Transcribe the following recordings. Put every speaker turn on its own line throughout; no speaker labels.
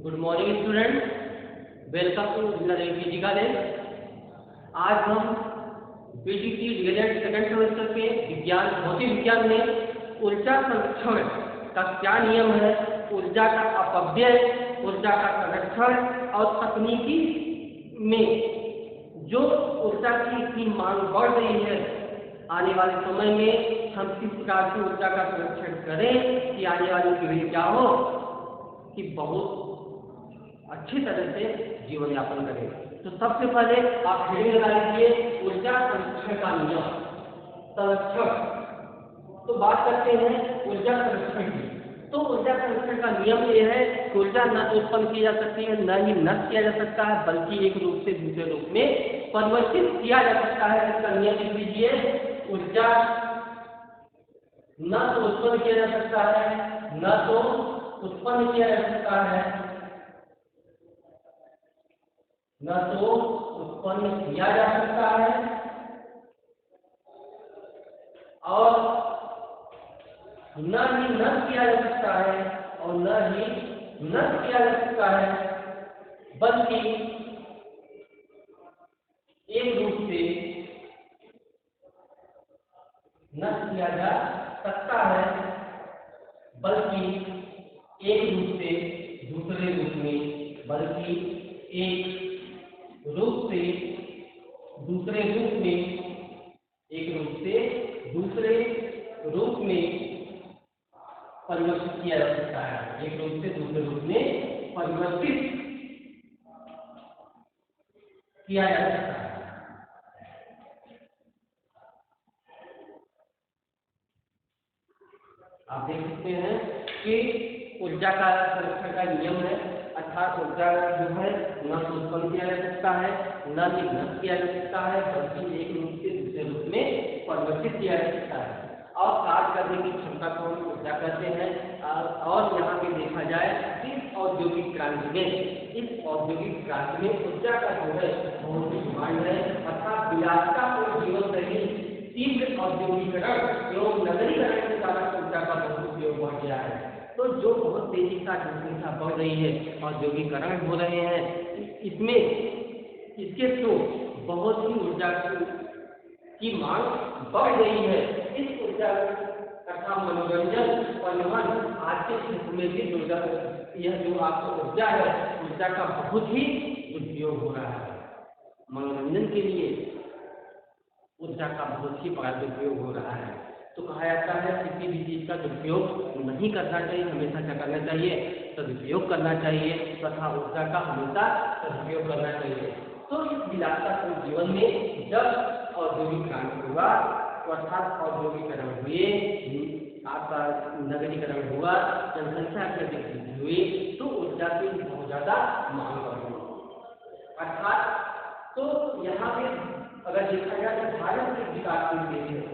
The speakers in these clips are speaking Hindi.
Good morning student, welcome to physical health. आज हम बीटीसी डीएलएड सेकंड सेमेस्टर के विज्ञान भौतिक विज्ञान में ऊर्जा संरक्षण का क्या नियम है, ऊर्जा का अपव्यय, ऊर्जा का संरक्षण और तकनीकी में जो ऊर्जा की इतनी मांग बढ़ रही है, आने वाले समय में हम किस प्रकार की ऊर्जा का संरक्षण करें कि आने वाली पीढ़ी क्या हो कि बहुत अच्छी तरह से जीवन यापन करें। तो सबसे पहले आप हेडिंग लगा लीजिए ऊर्जा संरक्षण का नियम। संरक्षण तो बात करते हैं ऊर्जा संरक्षण की। तो ऊर्जा संरक्षण का नियम ये है कि ऊर्जा न तो उत्पन्न की जा सकती है, न ही नष्ट किया जा सकता है, बल्कि एक रूप से दूसरे रूप में परिवर्तित किया जा सकता है। इसका नियम लिख लीजिए, ऊर्जा न तो उत्पन्न किया जा सकता है, न तो उत्पन्न किया जा सकता है, न तो उत्पन्न किया जा सकता है और न ही नष्ट किया जा सकता है और न ही नष्ट किया जा सकता है, बल्कि एक रूप से नष्ट किया जा सकता है, बल्कि एक रूप से दूसरे रूप में, बल्कि एक रूप से दूसरे रूप में, एक रूप से दूसरे रूप में परिवर्तित किया जा सकता है। एक रूप से दूसरे रूप में परिवर्तित किया जा सकता है। आप देख सकते हैं कि ऊर्जा का संरक्षण का नियम है, अर्थात ऊर्जा जो है न तो उत्पन्न किया जा सकता है, न ही नष्ट किया जा सकता है, बल्कि एक रूप से दूसरे रूप में परिवर्तित किया जा सकता है। और कार्य करने की क्षमता को हम ऊर्जा कहते हैं। और यहाँ पे देखा जाए इस औद्योगिक क्रांति में, इस औद्योगिक क्रांति में ऊर्जा का जो है बहुत ही डिमांड है, अर्थात विलासितापूर्ण जीवन शैली, तीव्र औद्योगिकरण एवं नगरीकरण के कारण ऊर्जा का बहुत उपयोग बढ़ गया है। तो जो बहुत तेजी से जनसंख्या बढ़ रही है, औद्योगिकरण हो रहे हैं, इसमें इसके थ्रू बहुत ही ऊर्जा की मांग बढ़ गई है। इस ऊर्जा तथा मनोरंजन, परिवहन आज के क्षेत्र में भी ऊर्जा, यह जो आपको ऊर्जा है, ऊर्जा का बहुत ही उपयोग हो रहा है। मनोरंजन के लिए ऊर्जा का बहुत ही बड़ा दुरुपयोग हो रहा है। तो कहा जाता है किसी भी चीज का दुरुपयोग नहीं करना चाहिए, हमेशा क्या करना चाहिए, सदुपयोग करना चाहिए तथा ऊर्जा का हमेशा सदुपयोग करना चाहिए। तो इस विलासितापूर्ण जीवन में जब औद्योगिक क्रांति हुआ, अर्थात औद्योगिकरण हुए, आपका नगरीकरण हुआ, जनसंख्या की वृद्धि हुई, तो ऊर्जा की बहुत ज्यादा मांग बढ़ी। अर्थात तो यहाँ पे अगर देखा जाए तो भारत के विकास के लिए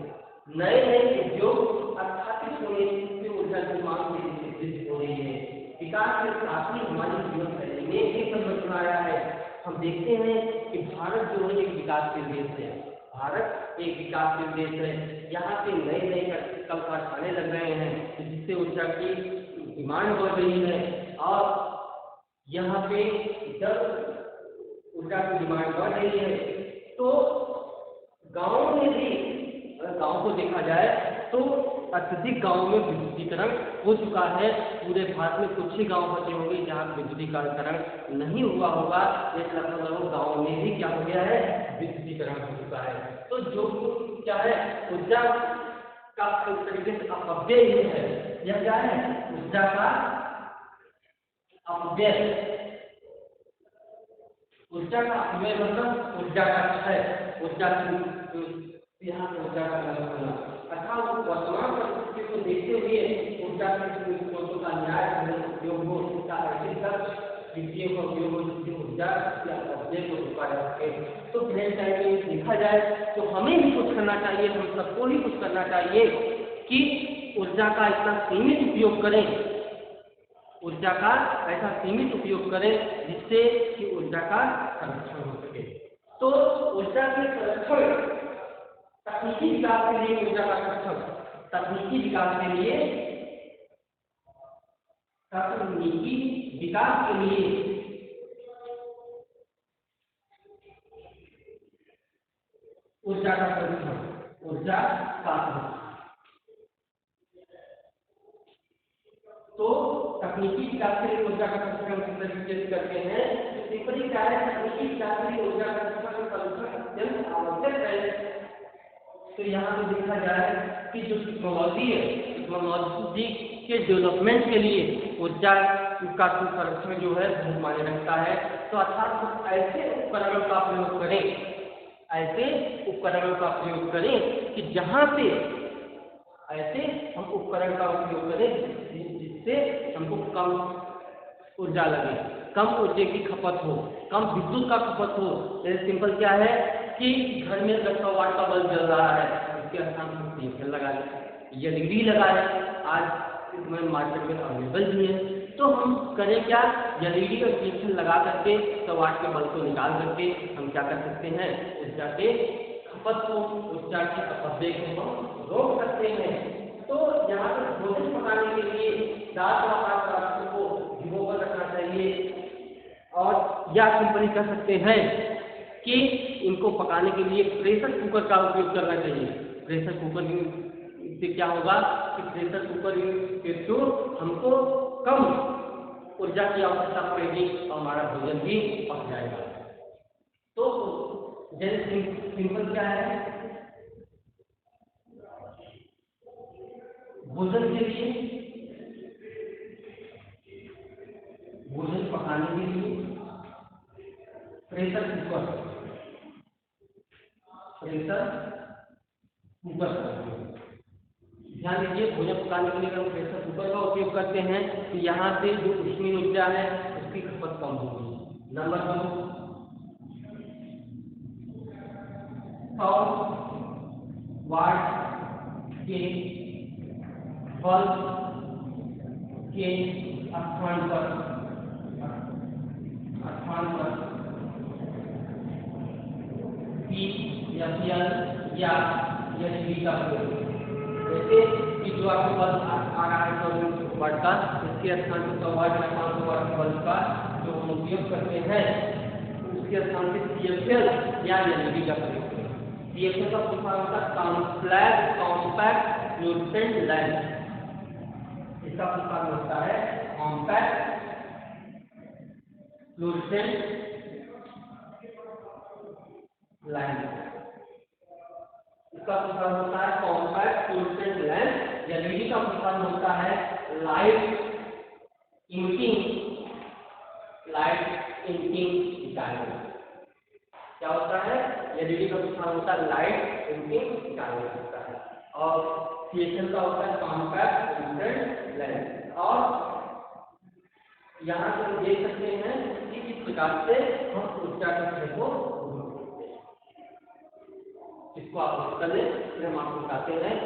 नए नए उद्योग स्थापित होने से ऊर्जा की मांग में वृद्धि हो रही है। विकास के साथ ही हमारी जीवन शैली में एक परिवर्तन आया है। हम देखते हैं कि भारत जो है एक विकासशील देश है, भारत एक विकासशील देश है। यहाँ पे नए नए कल कारखाने लग रहे हैं जिससे ऊर्जा की डिमांड बढ़ रही है। और यहाँ पे जब ऊर्जा की डिमांड बढ़ रही है तो गांवों में भी, अगर गांव को देखा जाए तो अत्यधिक गांवों में विद्युतीकरण हो चुका है। पूरे भारत में कुछ ही गांव बचे होंगे जहां विद्युतीकरण नहीं हुआ होगा। एक लगभग गांव में भी क्या हो गया है, विद्युतीकरण हो चुका है। तो जो क्या है, ऊर्जा का एक तरीके से अपव्यय ही है। यह क्या है, ऊर्जा का अपव्यय। ऊर्जा का अपव्यय मतलब ऊर्जा का क्षय, ऊर्जा यहाँ पे ऊर्जा का नष्ट होना। अर्थात वर्तमान परिस्थिति को देखते हुए ऊर्जा के स्रोतों का न्याय उपयोग हो, उसका ऐसे दक्ष विधियों का उपयोग हो जिससे ऊर्जा के अपव्यय को रोका जा सके। तो प्लेन टाइम में देखा जाए तो हमें भी कुछ करना चाहिए, हम सबको ही कुछ करना चाहिए कि ऊर्जा का इतना सीमित उपयोग करें, ऊर्जा का ऐसा सीमित उपयोग करें जिससे कि ऊर्जा का संरक्षण हो सके। तो ऊर्जा के संरक्षण, तकनीकी विकास के लिए ऊर्जा का संरक्षण, तकनीकी विकास के लिए तकनीकी विकास के लिए ऊर्जा का संरक्षण, ऊर्जा का संरक्षण। तो तकनीकी विकास के लिए ऊर्जा का संरक्षण किस तरीके से करते हैं? तो सिंपली क्या है, तकनीकी विकास के लिए ऊर्जा का संरक्षण अत्यंत आवश्यक है। तो यहाँ पे देखा जाए कि जो टेक्नोलॉजी है, टेक्नोलॉजी के डेवलपमेंट के लिए ऊर्जा का संरक्षण जो है बहुत मायने रखता है। तो अर्थात ऐसे उपकरणों का प्रयोग करें, ऐसे उपकरणों का प्रयोग करें कि जहाँ से ऐसे हम उपकरण का उपयोग करें जिससे हमको कम ऊर्जा लगे, कम ऊर्जा की खपत हो, कम विद्युत का खपत हो। जैसे सिंपल क्या है कि घर में 10 वाट का बल्ब जल रहा है, उसके स्थान पर पीएसएल लगा लें, एलईडी लगा लें। आज इसमें मार्केट में अवेलेबल भी है। तो हम करें क्या, एलईडी और पीएसएल लगा करके 100 वाट के बल्ब को निकाल करके हम क्या कर सकते हैं, ऊर्जा के खपत को, ऊर्जा के अपव्यय को हम रोक सकते हैं। तो यहाँ पर भोजन पकाने के लिए दाल व पदार्थों को भिगो कर रखना चाहिए। और या सिंपली कह सकते हैं कि इनको पकाने के लिए प्रेशर कुकर का उपयोग करना चाहिए। प्रेशर कुकर से क्या होगा कि प्रेशर कुकर के थ्रू हमको कम ऊर्जा की आवश्यकता पड़ेगी और हमारा भोजन भी पक जाएगा। तो जैसे सिंपल क्या है, भोजन के लिए, भोजन पकाने के लिए प्रेशर कुकर, प्रेशर कुकर ध्यान दीजिए। भोजन पकाने के लिए हम प्रेशर कुकर का उपयोग करते हैं तो यहाँ से जो ऊष्मीय ऊर्जा है उसकी खपत कम होगी। नंबर 2, 100 वाट के बल्ब के स्थान पर पीएसएल या एलईडी का प्रयोग। जैसे कि जो आपके बल्ब आ रहा है 100 वाट का, इसके स्थान पर 100 वाट या 500 वाट बल्ब का जो हम उपयोग करते हैं उसके स्थान पर पीएसएल या एलईडी का प्रयोग करें। पीएसएल का पूरा होता है कॉम्पैक्ट फ्लोरोसेंट लैंप। इसका पूरा होता है कॉम्पैक्ट फ्लोरोसेंट लैंप। इसका प्रकार होता है कॉम्पैक्ट फ्लोरोसेंट लैंप। एलईडी का प्रकार होता है लाइट इमिटिंग डिटेक्टर। क्या होता है, एलईडी का प्रकार होता है लाइट इमिटिंग डिटेक्टर और पीएसएल का होता है कॉम्पैक्ट फ्लोरोसेंट लैंप। और यहाँ से हम देख सकते हैं कि किस प्रकार से हम ऊर्जा के स्तर को, इसको आप कर लें, फिर हम आपको बताते हैं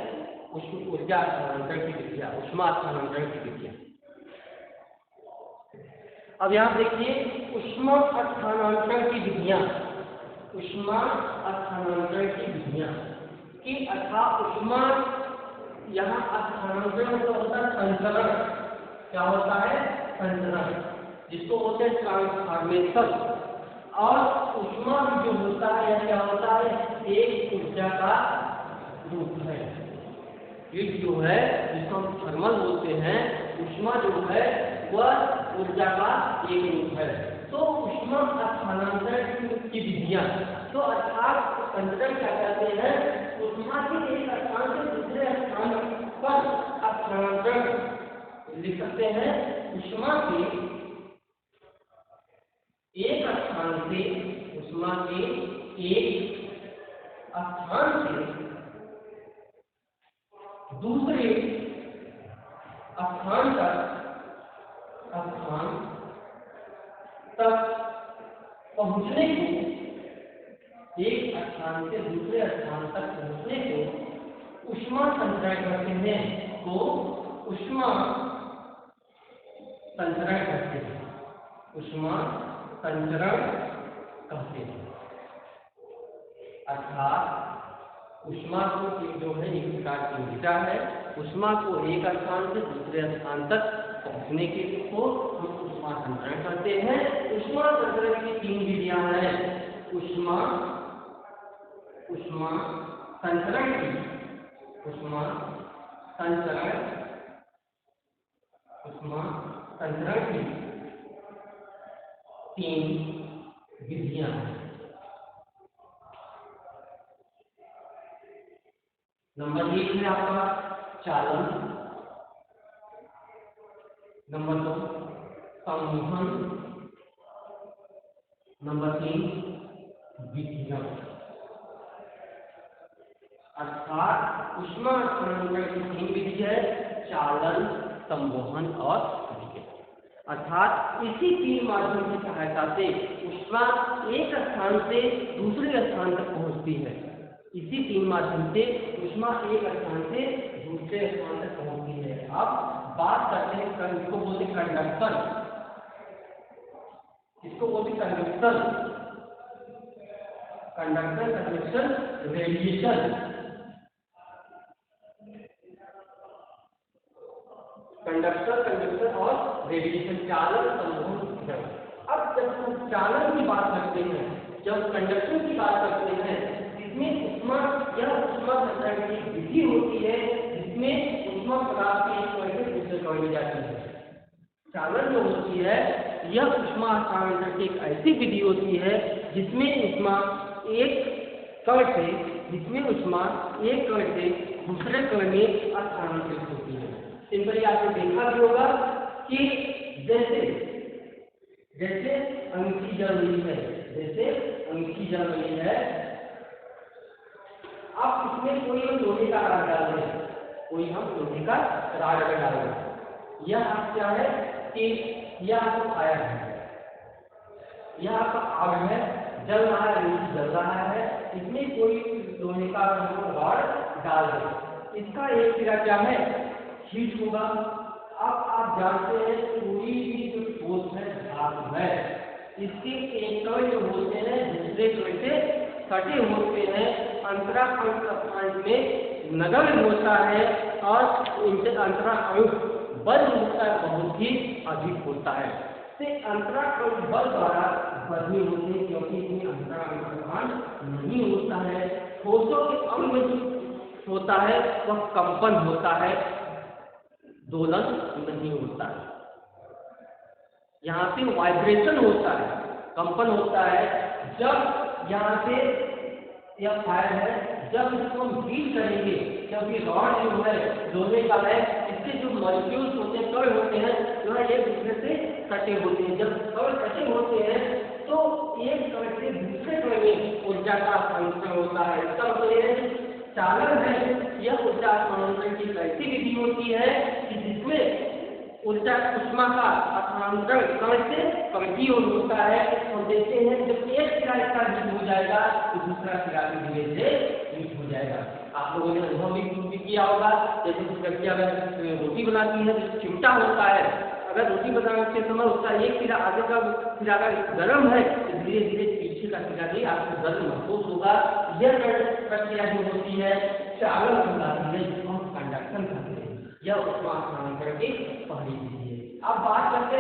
ऊर्जा स्थानांतरण की विधियां, ऊष्मा स्थानांतरण की विधियां। अब यहाँ देखिए ऊष्मा स्थानांतरण की विधियां, ऊष्मा स्थानांतरण की विधियां कि अर्थात ऊष्मा यहाँ स्थानांतरण तो होता है संचरण। क्या होता है, संचरण, जिसको बोलते हैं ट्रांसफॉर्मेशन। और ऊष्मा जो होता है यह क्या होता है, एक ऊर्जा का रूप है। ये जो है जिसको हम थर्मल बोलते हैं, ऊष्मा जो है वह ऊर्जा का एक रूप है। तो ऊष्मा स्थानांतरण की विधियां, तो अर्थात संचरण क्या कहते हैं, ऊष्मा के एक स्थान से दूसरे स्थान पर स्थानांतरण। लिख सकते हैं ऊष्मा के एक स्थान से, ऊष्मा के एक स्थान से दूसरे स्थान तक पहुंचने को, एक स्थान से दूसरे स्थान तक पहुंचने को ऊष्मा संचरण कहते हैं। तो ऊष्मा संचरण कहते हैं, ऊष्मा संचरण कहते हैं। अर्थात ऊष्मा को जो है एक प्रकार की ऊर्जा है ऊष्मा को एक स्थान से दूसरे स्थान तक पहुंचने के लिए को हम ऊष्मा संचरण करते हैं। ऊष्मा संचरण की 3 विधियां हैं। ऊष्मा संचरण की 3 विधियां हैं। नंबर 1 है आपका चालन, नंबर 2 संवहन, नंबर 3 विकिरण। अर्थात ऊष्मा स्थानांतरण की 3 विधि है, चालन, संवहन और विकिरण। अर्थात इसी 3 माध्यम की सहायता से ऊष्मा एक स्थान से दूसरे स्थान तक पहुंचती है। इसी 3 माध्यम से ऊष्मा एक स्थान से दूसरे स्थान तक पहुंचती है। अब बात करते हैं इसको बोलते कंडक्टर, इसको बोलते कंडक्टर, कंडक्शन, रेडिएशन। कंडक्शन और रेडिएशन, चालन, संवहन, विकिरण। अब जब हम चालन की बात करते हैं, जब कंडक्शन की बात करते हैं, जिसमें ऊष्मा संचरण की विधि होती है, जिसमें ऊष्मा पदार्थ के एक कण से दूसरे कण में जाती है। चालन जो होती है यह ऊष्मा स्थानांतरण की एक ऐसी विधि होती है जिसमें ऊष्मा एक कण से दूसरे कण में स्थानांतरित होती है। सिंपली आपने देखा भी होगा कि जैसे अंगीठी जल रही है, अब इसमें कोई हम लोहे का राड डाल रहे हैं, यह आप क्या है कि यह आपको फायर है, यह आपका आग है, जल रहा है, इसमें कोई लोहे का राड डाल रहे, इसका एक सिरा क्या है, हीट होगा। अब आप जानते हैं कोई भी जो ठोस है, धातु है, इसके एक कण जो होते हैं दूसरे कण से सटे होते हैं, अंतरा अंश में नगण्य होता है और अंतरा अंश बल होता है बहुत ही अधिक होता है। से अंतरा अंश बल द्वारा बदली होते हैं, क्योंकि इसमें अंतरा अंश नहीं होता है। ठोसों के अंग में जो होता है वह कंपन होता है, दोलन नहीं होता है। यहाँ पे वाइब्रेशन होता है, कंपन होता है। जब यहाँ से यह फायर है, जब इसको हम हीट करेंगे, क्योंकि रॉड जो है लोहे का है, इसके जो मॉलिक्यूल्स होते हैं, कण होते हैं, जो है एक दूसरे से कटे होते हैं। जब कण कटे होते हैं तो एक कण से दूसरे कण में ऊर्जा का हस्तांतरण होता है। इसका मतलब यह है चालन है, यह ऊर्जा हस्तांतरण की ऐसी विधि होती है कि जिसमें ऊर्जा ऊष्मा का हस्तांतरण कण से कण की ओर होता है। हम देखते हैं जब एक सिरा इसका हीट हो जाएगा तो दूसरा सिरा भी धीरे धीरे हीट हो जाएगा। आप लोगों ने अनुभव भी किया होगा, जैसे कुछ व्यक्ति अगर रोटी बनाती है तो चिमटा होता है, अगर रोटी बनाते समय उसका एक सिरा आगे का सिरा गर्म है तो धीरे धीरे पीछे का सिरा भी आपको गर्म महसूस होगा। यह प्रक्रिया जो होती है चालन कहलाती है, जिसको हम कंडक्शन कहते हैं। यह ऊष्मा हस्तांतरण की पहली विधि है। अब बात करते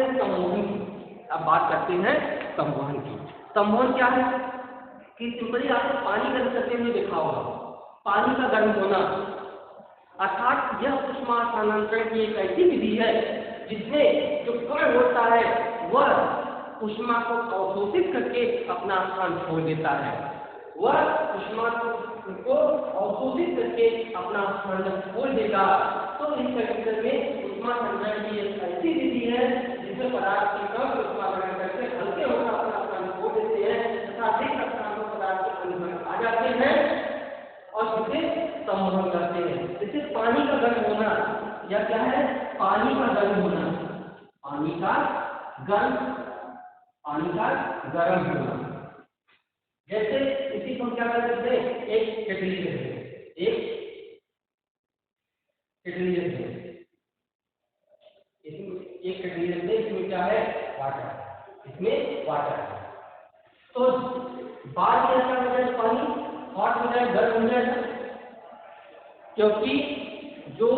हैं संवहन की। संवहन क्या है कि सिंपली आपको पानी गर्म करते हुए देखा होगा, पानी का गर्म होना, अर्थात यह ऊष्मा हस्तांतरण की एक ऐसी विधि है जिसमें जो कण होता है वह ऊष्मा को अवशोषित करके अपना स्थान छोड़ देता है। वह ऊष्मा को अवशोषित करके अपना स्थान जब छोड़ देगा तो इस कंडीशन में ऊष्मा संचरण की एक ऐसी विधि है जिसमें पदार्थ के कण ऊष्मा ग्रहण करके हल्के होकर अपना स्थान छोड़ देते हैं तथा अधिक स्थान को पदार्थ के अंदर आ जाते हैं और जिसे संवहन करते हैं। जैसे पानी का गर्म होना, यह क्या है, पानी का गर्म होना, पानी का गर्म होना। जैसे इसी को क्या कर सकते हैं, एक केटली लेते हैं, इसमें क्या है, वाटर, इसमें वाटर है। तो बाद में क्या हो जाए, पानी हॉट हो जाए, गर्म हो जाएगा, क्योंकि जो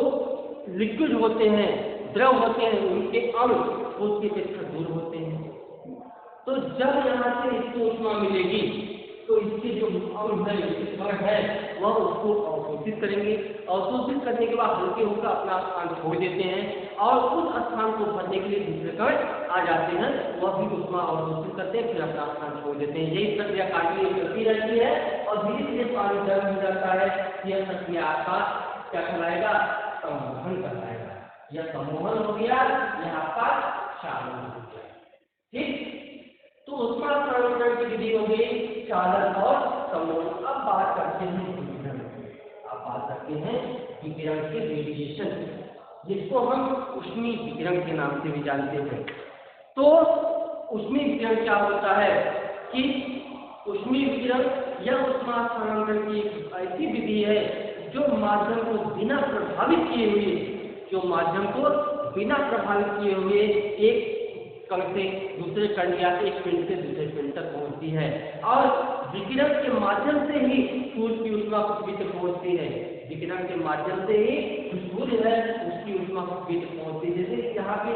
लिक्विड होते हैं, द्रव होते हैं, उनके अणु उसके अपेक्षा दूर होते हैं। तो जब यहाँ से इसको ऊष्मा मिलेगी तो इसके जो अणु है, कण है, वह उसको अवशोषित करेंगे। अवशोषित करने के बाद हल्के होकर अपना स्थान छोड़ देते हैं और उस स्थान को भरने के लिए दूसरे कण आ जाते हैं, वह भी ऊष्मा अवशोषित करते हैं, फिर अपना स्थान छोड़ देते हैं। यही प्रक्रिया कार्य चलती रहती है और धीरे धीरे पानी गर्म हो जाता है। यह प्रक्रिया आपका क्या कहलाएगा? सम्मोहन कहलाएगा। यह सम्मोहन हो गया, यह आपका क्षालन हो गया। ठीक, तो ऊष्मा स्थानांतरण की विधि हो गई चालन और सम्मोहन। अब बात करते हैं विकिरण की। अब बात करते हैं विकिरण के रेडिएशन, जिसको हम ऊष्मीय विकिरण के नाम से भी जानते हैं। तो ऊष्मीय विकिरण क्या होता है कि ऊष्मीय विकिरण यह ऊष्मा स्थानांतरण की ऐसी विधि है जो माध्यम को बिना प्रभावित किए हुए, एक कण से दूसरे कण या एक पिंड से दूसरे पिंड तक पहुंचती है। और विकिरण के माध्यम से ही सूर्य की ऊष्मा पृथ्वी तक पहुंचती है। विकिरण के माध्यम से ही जो सूर्य है उसकी ऊष्मा पृथ्वी तक पहुंचती है। जैसे यहाँ पे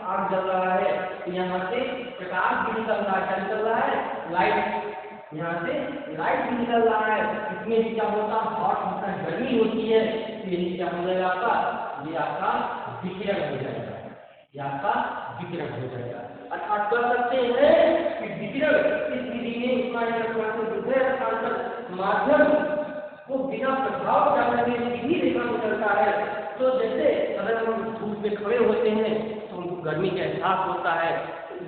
आग जल रहा है तो यहाँ से प्रकाश भी निकल रहा है, क्या निकल रहा है? लाइट। यहाँ से लाइट भी निकल रहा है। इसमें भी क्या होता है? हॉट होता है, गर्मी होती है। तो यही क्या हो जाएगा आपका? ये आपका विकिरण हो जाएगा। यह आपका विकिरण हो जाएगा। अर्थात कह सकते हैं कि विकिरण इस विधि में ऊष्मा से दूसरे स्थान तक माध्यम को बिना प्रभाव डालने में सीधी रेखा में चलता है। तो जैसे अगर हम धूप में खड़े होते हैं तो हमको गर्मी का एहसास होता है।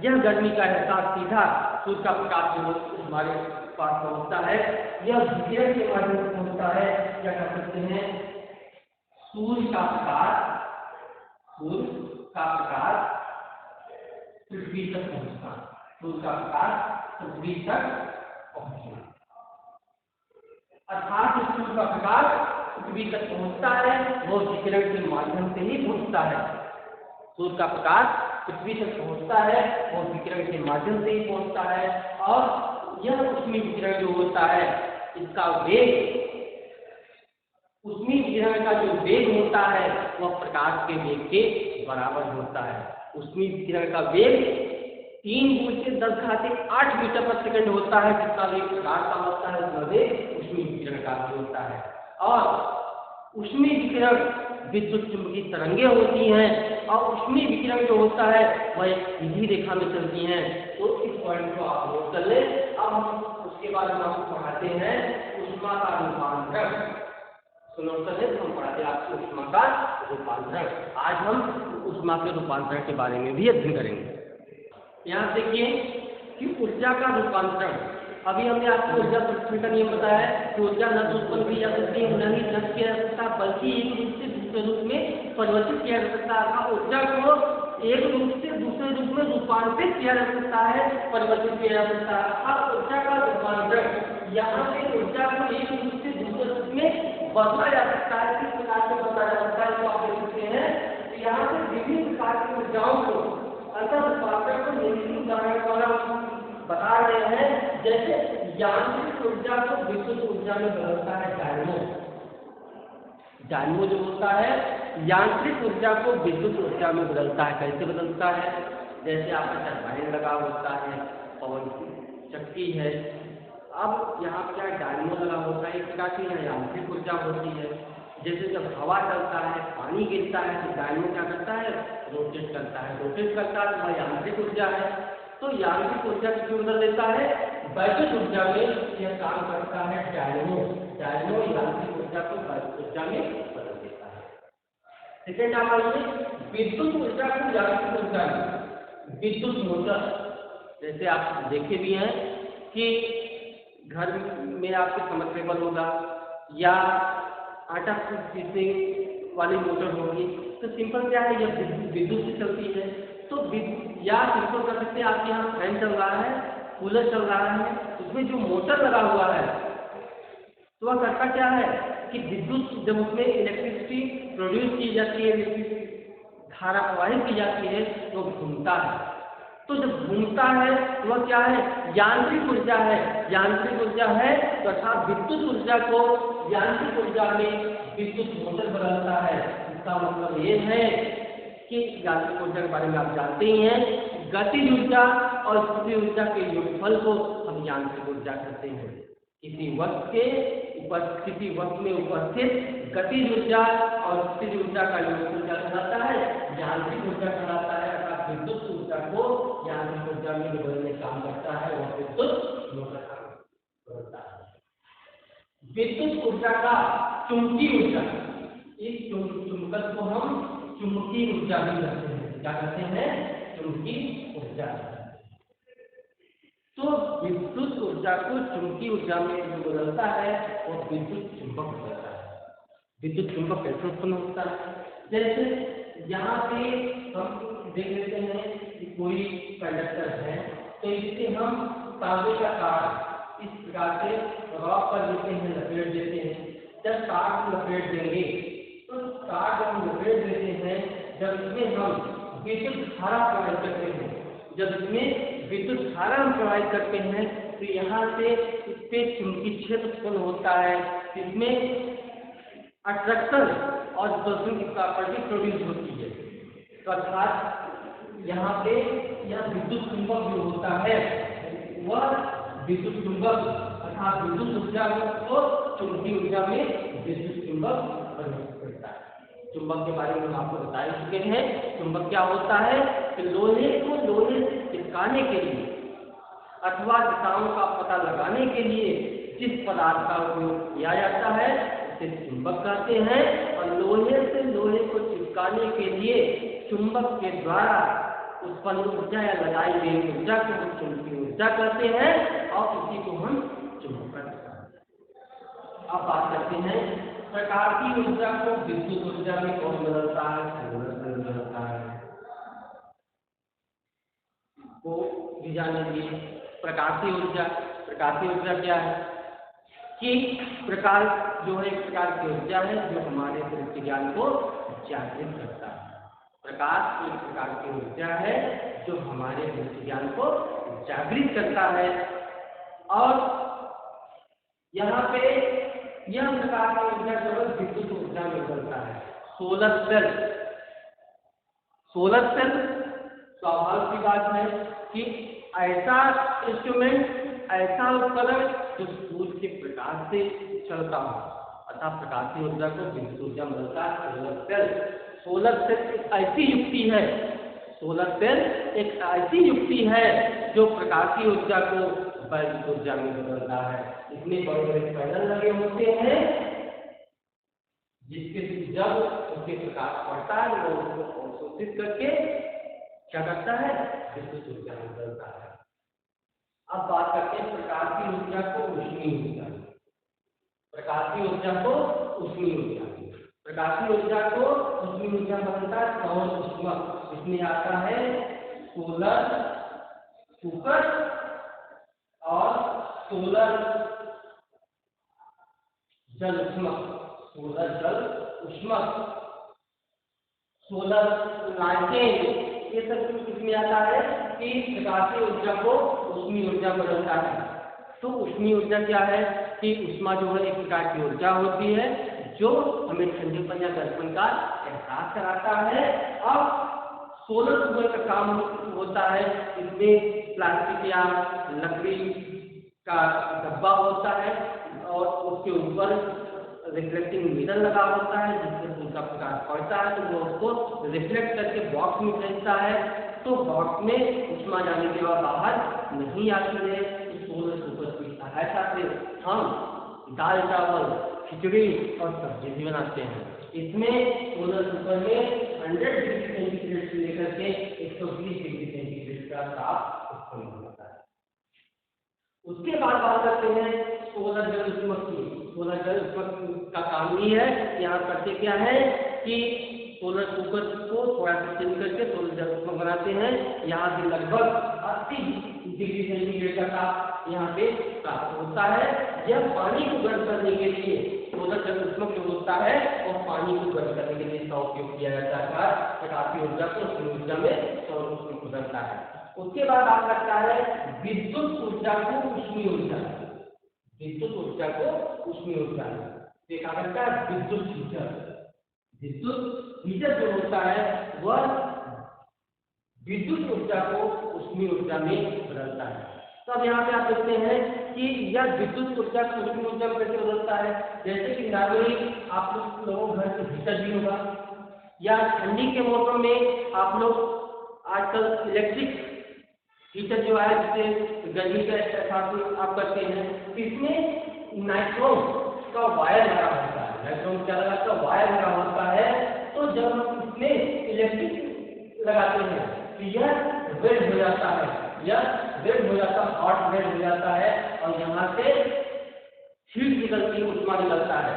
यह गर्मी का एहसास सीधा सूर्य का प्रकाश से हमारे पास पहुंचता है। यह विकिरण के माध्यम से पहुंचता है। क्या कर सकते हैं? सूर्य का प्रकाश पृथ्वी तक पहुंचना, सूर्य का प्रकाश पृथ्वी तक पहुंचना। अर्थात सूर्य का प्रकाश पृथ्वी तक पहुंचता है वो विकिरण के माध्यम से ही पहुंचता है। सूर्य का प्रकाश पृथ्वी तक पहुंचता है वो विकिरण के माध्यम से ही पहुंचता है। और यह ऊष्मीय विकिरण जो होता है, इसका वेग, ऊष्मीय विकिरण का जो वेग होता है वह प्रकाश के वेग के बराबर होता है। ऊष्मीय विकिरण का वेग 3×10⁸ मीटर पर सेकंड होता है। जितना वेग प्रकाश का होता है उतना वेग ऊष्मीय विकिरण का भी होता है। और ऊष्मीय विकिरण विद्युत चुंबकीय तरंगें होती हैं और ऊष्मीय विकिरण जो होता है वह एक सीधी रेखा में चलती हैं। तो इस पॉइंट को आप नोट कर लें। अब हम उसके बाद हम आपको पढ़ाते हैं ऊष्मा का रूपांतरण। सुनो सर, हम पढ़ाते हैं आपको ऊष्मा का रूपांतरण। आज हम ऊष्मा के रूपांतरण के बारे में भी अध्ययन करेंगे। यहाँ देखिए कि ऊर्जा का रूपांतरण। अभी हमने आपको ऊर्जा संरक्षण का नियम बताया है कि ऊर्जा न तो उत्पन्न की जा सकती है, न ही नष्ट किया जा सकता, बल्कि एक रूप से दूसरे रूप में परिवर्तित किया जा सकता है। ऊर्जा को एक रूप से दूसरे रूप में रूपांतरित किया जा सकता है, परिवर्तित किया जा सकता है। अब ऊर्जा का रूपांतरण, यहाँ पे ऊर्जा को एक रूप से दूसरे रूप में बदला जा सकता है। किस प्रकार से बदला जा सकता है तो आप देख सकते हैं। यहाँ पे विभिन्न प्रकार की ऊर्जाओं को अंतर रूपांतरण को निम्नलिखित उदाहरण द्वारा बता रहे हैं। जैसे यांत्रिक ऊर्जा को विद्युत ऊर्जा में बदलता है डायनमो। डायनमो जो होता है यांत्रिक ऊर्जा को विद्युत ऊर्जा में बदलता है। कैसे बदलता है? जैसे आपका टरबाइन लगा होता है, पवन की चक्की है। अब यहाँ क्या डायनमो लगा होता है, एक प्रकार की यहाँ यांत्रिक ऊर्जा होती है। जैसे जब हवा चलता है, पानी गिरता है तो डायनमो क्या करता है? रोटेट करता है। रोटेट करता है तो वह यांत्रिक ऊर्जा है। तो यांत्रिक ऊर्जा क्यों बदल देता है? वैद्युत ऊर्जा में यह काम करता है डायनमो। डायनमो यांत्रिक ऊर्जा को वैद्युत ऊर्जा में बदल देता है। सेकेंड आप आइए विद्युत ऊर्जा को यांत्रिक ऊर्जा में। विद्युत मोटर, जैसे आप देखे भी हैं कि घर में आपके समरसेबल होगा या आटा पीसने वाली मोटर होगी। तो सिंपल क्या है, यह विद्युत से चलती है। तो या सिंपल कर सकते हैं आपके यहाँ फैन चल रहा है, कूलर चल रहा है, उसमें जो मोटर लगा हुआ है तो वह करता क्या है कि विद्युत जब उसमें इलेक्ट्रिसिटी प्रोड्यूस की जाती है, इलेक्ट्रिसिटी धारा प्रवाहित की जाती है तो घूमता है। तो जब घूमता है तो वह क्या है? यांत्रिक ऊर्जा है। यांत्रिक ऊर्जा है तो अर्थात विद्युत ऊर्जा को यांत्रिक ऊर्जा में विद्युत मोटर बदलता है। इसका मतलब ये है कि यांत्रिक ऊर्जा के बारे में आप जानते ही हैं, गतिज ऊर्जा और स्थितिज ऊर्जा के योगफल को हम यांत्रिक ऊर्जा कहते हैं। किसी वस्तु में उपस्थित गतिज ऊर्जा और स्थितिज ऊर्जा का योगफल क्या कहलाता है? यांत्रिक ऊर्जा कहलाता है। अर्थात विद्युत ऊर्जा को यांत्रिक ऊर्जा में बदलने काम करता है और विद्युत मोटर काम करता है। विद्युत ऊर्जा का चुंबकीय ऊर्जा, इस चुंबकत्व को हम चुंबकीय ऊर्जा भी कहते हैं। क्या कहते हैं? चुंबकीय ऊर्जा। तो विद्युत ऊर्जा को चुंबकीय ऊर्जा में जो बदलता है वो विद्युत चुंबक होता है। विद्युत चुंबक कैसे उत्पन्न होता है? जैसे यहाँ पे हम देख लेते हैं कि कोई कंडक्टर है, तो इससे हम तांबे का तार इस प्रकार से रॉड पर लेते हैं, लपेट देते हैं। जब तार को लपेट देंगे तो तार जब हम लपेट देते हैं, जब इसमें हम विद्युत धारा प्रवाहित करते हैं, तो यहाँ से इस पे चुंबकीय क्षेत्र उत्पन्न होता है। इसमें अट्रैक्शन और रिपल्शन की प्रॉपर्टी प्रोड्यूस होती है। तो अर्थात यहाँ पे यह विद्युत चुंबक जो होता है वह विद्युत चुंबक अर्थात विद्युत ऊर्जा को चुंबकीय ऊर्जा में विद्युत चुंबक परिवर्तित करता है। चुंबक के बारे में हम आपको बता चुके हैं। चुंबक क्या होता है कि लोहे को लोहे से चिपकाने के लिए अथवा दिशाओं का पता लगाने के लिए जिस पदार्थ का उपयोग किया जाता है उसे चुंबक कहते हैं। और लोहे से लोहे को चिपकाने के लिए चुंबक के द्वारा उत्पन्न ऊर्जा या लगाई गई ऊर्जा को हम चुंबकीय ऊर्जा कहते हैं और इसी को हम चुंबक कहते हैं। अब बात करते हैं प्रकार की ऊर्जा को विद्युत ऊर्जा में कौन बदलता है? सोलर सेल बदलता है। वो भी जान लीजिए प्रकाशीय ऊर्जा क्या है? कि प्रकाश जो है एक प्रकार की ऊर्जा है जो हमारे दृष्टि ज्ञान को जागृत करता है। प्रकाश एक प्रकार की ऊर्जा है जो हमारे दृष्टि ज्ञान को जागृत करता है। और यहाँ पे यह प्रकार की ऊर्जा केवल विद्युत ऊर्जा में बदलता है। सोलर सेल स्वाभाविक सी बात है कि ऐसा इंस्ट्रूमेंट, ऐसा उपकरण जो सूर्य के प्रकाश से चलता हो, अर्थात प्रकाशीय ऊर्जा को विद्युत ऊर्जा मिलता है। सोलर सेल एक ऐसी युक्ति है जो प्रकाशीय ऊर्जा को वैद्युत ऊर्जा में बदलता है। इसमें बड़े बड़े पैनल लगे होते हैं जिसके जब उसके प्रकाश पड़ता है वो उसको अवशोषित करके क्या करता है? विद्युत ऊर्जा में बदलता है। अब बात करते हैं प्रकाशीय ऊर्जा को ऊष्मीय ऊर्जा। प्रकाशीय ऊर्जा बनता है सौर ऊष्मक। इसमें आता है सोलर सुपर और सोलर जल ऊष्मक, सोलर लाइटें, ये सब कुछ इसमें आता है कि प्रकाशीय ऊर्जा को ऊष्मीय ऊर्जा बदलता है। तो ऊष्मीय ऊर्जा क्या है कि ऊष्मा जो है एक प्रकार की ऊर्जा होती है जो हमें ठंडेपन या गर्मपन का एहसास कराता है। अब सोलर सुपर का काम होता है, इसमें प्लास्टिक या लकड़ी का डब्बा होता है और उसके ऊपर रिफ्लेक्टिंग मिरर लगा होता है जिससे उनका प्रकाश पड़ता है तो वो उसको रिफ्लेक्ट करके बॉक्स में भेजता है। तो बॉक्स में ऊष्मा जाने के बाद बाहर नहीं आती है। तो सोलर सुपर की सहायता से हम दाल चावल खिचड़ी और सब्जी भी बनाते हैं। इसमें सोलर सुपर में 100 डिग्री सेंटीग्रेड से लेकर के 120 डिग्री सेंटीग्रेड का ताप उत्पन्न होता है। उसके बाद बात करते हैं सोलर जल ऊष्मक की। सोलर जल ऊष्मक का काम ये है, यहाँ करते क्या है कि सोलर सुपर को थोड़ा सा चेंज करके सोलर जल ऊष्मक बनाते हैं। यहाँ से लगभग 80 डिग्री सेंटीग्रेड का ताप यहाँ पे प्राप्त होता है। यह पानी को गर्म करने के लिए सोलर जल ऊष्मक जो होता है और पानी को गर्म करने के लिए इसका उपयोग किया जाता है। प्रकाशीय ऊर्जा को ऊष्मीय ऊर्जा में सौर ऊष्मक बदलता है। उसके बाद आ सकता है विद्युत ऊर्जा को ऊष्मीय ऊर्जा। देखा करता है विद्युत हीटर। विद्युत हीटर जो होता है वह विद्युत ऊर्जा को ऊष्मीय ऊर्जा में बदलता है। तो अब यहाँ पे आप देखते हैं कि यह विद्युत ऊर्जा को ऊष्मीय ऊर्जा में कैसे बदलता है। जैसे कि नॉर्मली आप लोगों के घर में हीटर भी होगा, या ठंडी के मौसम में आप लोग आजकल इलेक्ट्रिक हीटर जो है जिससे गर्मी का एहसास आप करते हैं, इसमें नाइट्रोन का वायर लगा होता है। नाइट्रोन क्या लगा होता है? वायर लगा होता है। तो जब हम इसमें इलेक्ट्रिक लगाते हैं तो यह वेल्ड हो जाता है, यह वेल्ड हो जाता है, हॉट वेल्ड हो जाता है, और यहाँ से हीट निकलती है, ऊष्मा निकलता है,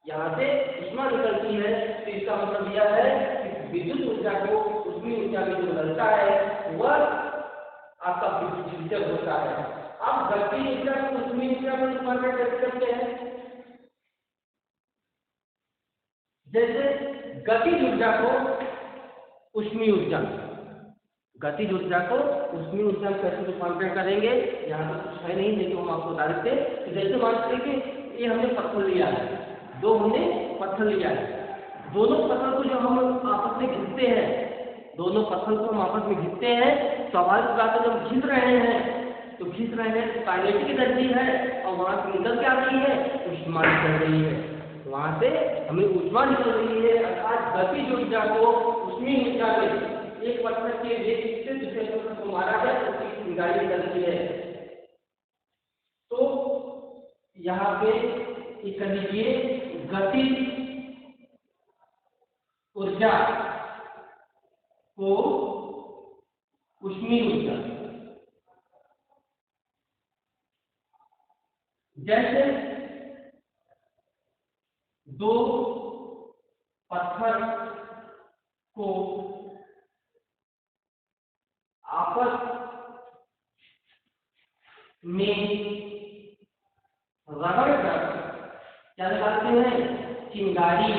यहाँ से ऊष्मा निकलती है। तो इसका मतलब यह है कि विद्युत ऊर्जा को ऊष्मीय ऊर्जा में जो बदलता है वह आपका विद्युत हीटर होता है। अब गतिज ऊर्जा को ऊष्मीय ऊर्जा में रूपांतरित कैसे करते हैं? जैसे गतिज ऊर्जा को ऊष्मीय ऊर्जा, गतिज ऊर्जा को ऊष्मीय ऊर्जा में कैसे रूपांतरण करेंगे, यहाँ तो कुछ है नहीं, लेकिन हम आपको बता देते हैं। तो जैसे मान लीजिए कि ये हमने पत्थर लिया है, दो हमने पत्थर लिया है, दोनों पत्थर को जो हम आपस में घिसते हैं, दोनों पत्थर को हम आपस में घिसते हैं, स्वाभाविक बात है जब घिस रहे हैं तो घिस रहे हैं तो काइनेटिक एनर्जी है, और वहाँ से निकल के आ रही है, ऊष्मा निकल रही है, वहाँ से हमें ऊष्मा निकल रही है। अर्थात गतिज ऊर्जा को ऊष्मीय ऊर्जा में एक पत्थर के वेग से दूसरे पत्थर को मारा है तो उसकी चिंगारी निकलती है। तो यहाँ पे कर लीजिए गतिज ऊर्जा को ऊष्मीय ऊर्जा, जैसे दो पत्थर को आपस में रगड़कर क्या लगाते हैं? चिंगारी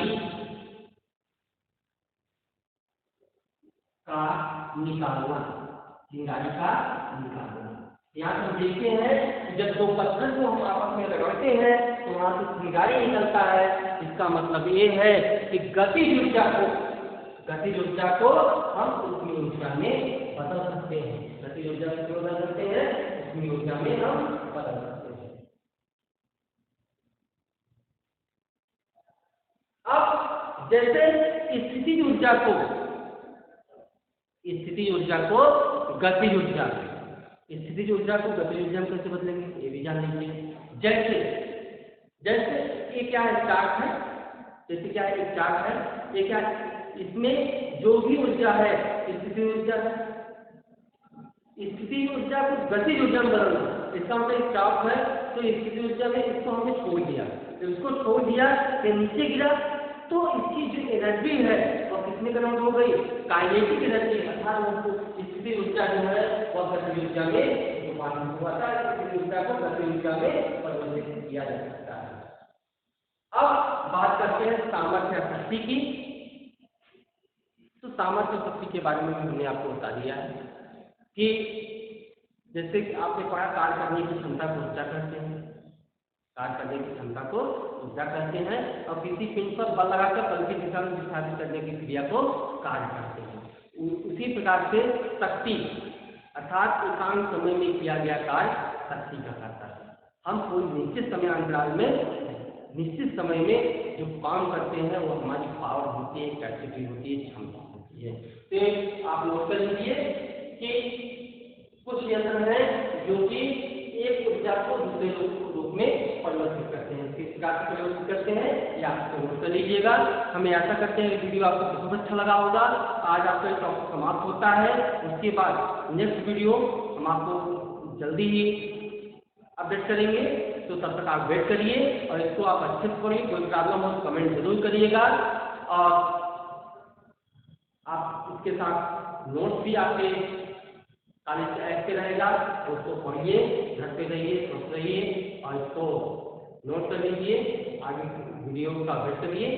का निकालना, चिंगारी का निकालना। यहाँ हम देखते हैं कि जब दो पत्थर को हम आपस में रगड़ते हैं तो वहां से चिंगारी निकलता है। इसका मतलब ये है कि गतिज ऊर्जा को हम ऊष्मीय ऊर्जा में बदल सकते हैं। गतिज ऊर्जा को बदल सकते हैं, ऊष्मीय ऊर्जा में हम बदल सकते हैं। अब जैसे स्थितिज ऊर्जा को गतिज ऊर्जा, स्थितिज ऊर्जा को गतिज ऊर्जा में कैसे बदलेंगे ये भी जान लीजिए। जैसे ये क्या है? चार्ट है। जैसे क्या है? एक चार्ट है। ये क्या है? इसमें जो भी ऊर्जा है स्थितिज ऊर्जा है, स्थितिज ऊर्जा को गतिज ऊर्जा में बदलना। इसका मतलब एक चार्ट है तो स्थितिज ऊर्जा में इसको हमने छोड़ दिया, तो इसको छोड़ दिया ये नीचे गिरा तो इसकी जो एनर्जी है वो कितने कन्वर्ट हो गई? काइनेटिक एनर्जी, अर्थात स्थितिज ऊर्जा जो है वह गतिज ऊर्जा में रूपांतरित हुआ था। स्थितिज ऊर्जा को गतिज ऊर्जा में परिवर्तित किया जा सकता है। अब बात करते हैं सामर्थ्य शक्ति की। तो सामर्थ्य शक्ति के बारे में हमने आपको बता दिया है कि जैसे कि आपने पढ़ा कार्य करने की क्षमता को ऊर्जा कहते हैं, कार्य करने की क्षमता को ऊर्जा कहते हैं, और किसी पिंड पर बल लगाकर बल की दिशा में विस्थापित करने की क्रिया को कार्य कहते हैं। उसी प्रकार से शक्ति अर्थात एकांक समय में किया गया कार्य शक्ति कहलाता है। हम कोई निश्चित समय अंतराल में निश्चित समय में जो काम करते हैं वो हमारी पावर होती है, कैपेसिटी होती है, क्षमता होती है। तो आप नोट कर लीजिए कि कुछ यंत्र हैं जो कि एक ऊर्जा को दूसरे रूप में परिवर्तित करते हैं। किस प्रकार से परिवर्तित करते हैं या आपको नोट कर लीजिएगा। हमें ऐसा करते हैं कि वीडियो आपको बहुत अच्छा लगा होगा। आज आपका टॉपिक समाप्त होता है। उसके बाद नेक्स्ट वीडियो हम आपको जल्दी ही अपडेट करेंगे। तो तब तक आप वेट करिए और इसको आप अच्छे से पढ़िए। कोई प्रॉब्लम हो तो कमेंट जरूर करिएगा, और आप इसके साथ नोट्स भी आपके कॉलेज ऐसे रहेगा, तो उसको पढ़िए, घर पे रहिए, स्वस्थ रहिए और इसको नोट कर लीजिए। आगे वीडियो का वेट करिए।